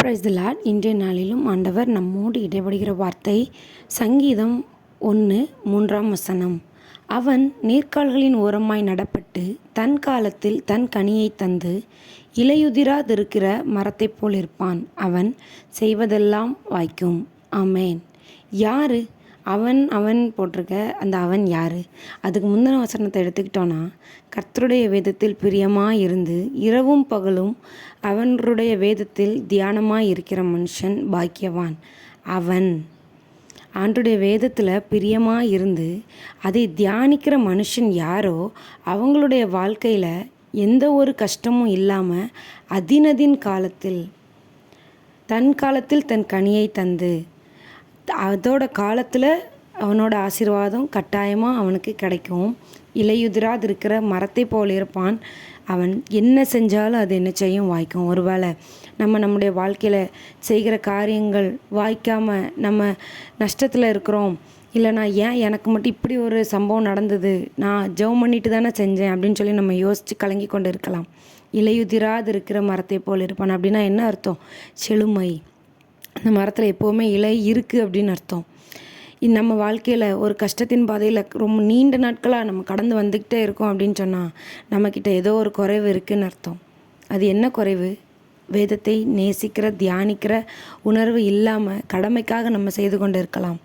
Praise the Lord. இன்றைய நாளிலும் ஆண்டவர் நம்மோடு இடைபடுகிற வார்த்தை சங்கீதம் 1:3 அவன் நீர்க்கால்களின் ஓரமாய் நடப்பட்டு தன் காலத்தில் தன் கனியை தந்து இலையுதிராதிருக்கிற மரத்தைப் போல் இருப்பான். அவன் செய்வதெல்லாம் வாய்க்கும். ஆமேன். யாரு அவன்? அவன் போட்டிருக்க அந்த அவன் யாரு? அதுக்கு முந்தின வசனத்தை எடுத்துக்கிட்டோன்னா, கர்த்தருடைய வேதத்தில் பிரியமாக இருந்து இரவும் பகலும் அவனுடைய வேதத்தில் தியானமாக இருக்கிற மனுஷன் பாக்கியவான். அவன் ஆண்டுடைய வேதத்தில் பிரியமாக இருந்து அதை தியானிக்கிற மனுஷன் யாரோ அவங்களுடைய வாழ்க்கையில் எந்த ஒரு கஷ்டமும் இல்லாமல் அதினதின் காலத்தில் தன் கனியை தந்து அதோட காலத்தில் அவனோட ஆசீர்வாதம் கட்டாயமாக அவனுக்கு கிடைக்கும். இலையுதிராது இருக்கிற மரத்தை போல் இருப்பான். அவன் என்ன செஞ்சாலும் அது என்ன செய்யும்? வாய்க்கும். ஒருவேளை நம்முடைய வாழ்க்கையில் செய்கிற காரியங்கள் வாய்க்காமல் நம்ம நஷ்டத்தில் இருக்கிறோம், இல்லைனா ஏன் எனக்கு மட்டும் இப்படி ஒரு சம்பவம் நடந்தது, நான் ஜெபம் பண்ணிட்டு தானே செஞ்சேன் அப்படின்னு சொல்லி நம்ம யோசித்து கலங்கி கொண்டு இருக்கலாம். இலையுதிராது இருக்கிற மரத்தை போல் இருப்பான் அப்படின்னா என்ன அர்த்தம்? செழுமை. அந்த மரத்தில் எப்போவுமே இலை இருக்குது அப்படின்னு அர்த்தம். நம்ம வாழ்க்கையில் ஒரு கஷ்டத்தின் பாதையில் ரொம்ப நீண்ட நாட்களாக நம்ம கடந்து வந்துக்கிட்டே இருக்கோம் அப்படின்னு சொன்னால் நம்மக்கிட்ட ஏதோ ஒரு குறைவு இருக்குதுன்னு அர்த்தம். அது என்ன குறைவு? வேதத்தை நேசிக்கிற தியானிக்கிற உணர்வு இல்லாமல் கடமைக்காக நம்ம செய்து கொண்டு இருக்கலாம்.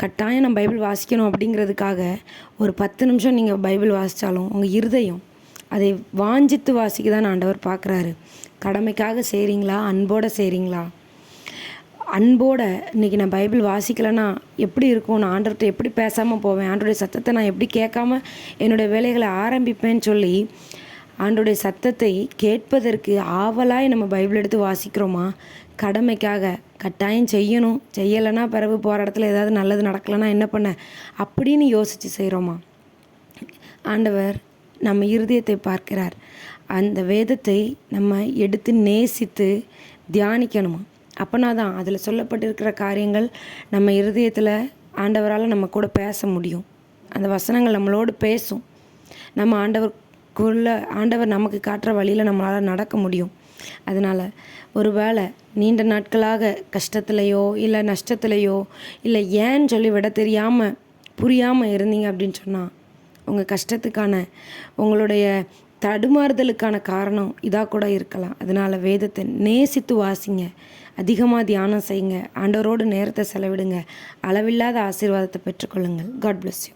கட்டாயம் நம்ம பைபிள் வாசிக்கணும் அப்படிங்கிறதுக்காக ஒரு 10 நிமிஷம் நீங்கள் பைபிள் வாசித்தாலும் உங்கள் இருதயம் அதை வாஞ்சித்து வாசிக்க தான் ஆண்டவர் பார்க்குறாரு. கடமைக்காக செய்கிறீங்களா? அன்போடு செய்கிறீங்களா? அன்போடு இன்றைக்கி நான் பைபிள் வாசிக்கலைன்னா எப்படி இருக்கும்? நான் ஆண்டவர்கிட்ட எப்படி பேசாமல் போவேன்? ஆண்டோடைய சத்தத்தை நான் எப்படி கேட்காம என்னுடைய வேலைகளை ஆரம்பிப்பேன்னு சொல்லி ஆண்டோடைய சத்தத்தை கேட்பதற்கு ஆவலாய் நம்ம பைபிள் எடுத்து வாசிக்கிறோமா? கடமைக்காக கட்டாயம் செய்யணும், செய்யலைன்னா பிறகு போகிற இடத்துல ஏதாவது நல்லது நடக்கலைன்னா என்ன பண்ண அப்படின்னு யோசித்து செய்கிறோமா? ஆண்டவர் நம்ம இருதயத்தை பார்க்கிறார். அந்த வேதத்தை நம்ம எடுத்து நேசித்து தியானிக்கணுமா? அப்போனா தான் அதில் சொல்லப்பட்டிருக்கிற காரியங்கள் நம்ம இருதயத்தில் ஆண்டவரால் நம்ம கூட பேச முடியும். அந்த வசனங்கள் நம்மளோடு பேசும். நம்ம ஆண்டவர் நமக்கு காட்டுற வழியில் நம்மளால் நடக்க முடியும். அதனால் ஒரு வேளை நீண்ட நாட்களாக கஷ்டத்துலையோ இல்லை நஷ்டத்துலையோ இல்லை ஏன்னு சொல்லி விட தெரியாமல் புரியாமல் இருந்தீங்க அப்படின்னு சொன்னால் உங்கள் கஷ்டத்துக்கான உங்களுடைய தடுமாறுதலுக்கான காரணம் இதாக கூட இருக்கலாம். அதனால் வேதத்தை நேசித்து வாசிங்க, அதிகமாக தியானம் செய்யுங்க, ஆண்டவரோடு நேரத்தை செலவிடுங்க, அளவில்லாத ஆசீர்வாதத்தை பெற்றுக்கொள்ளுங்கள். God bless you.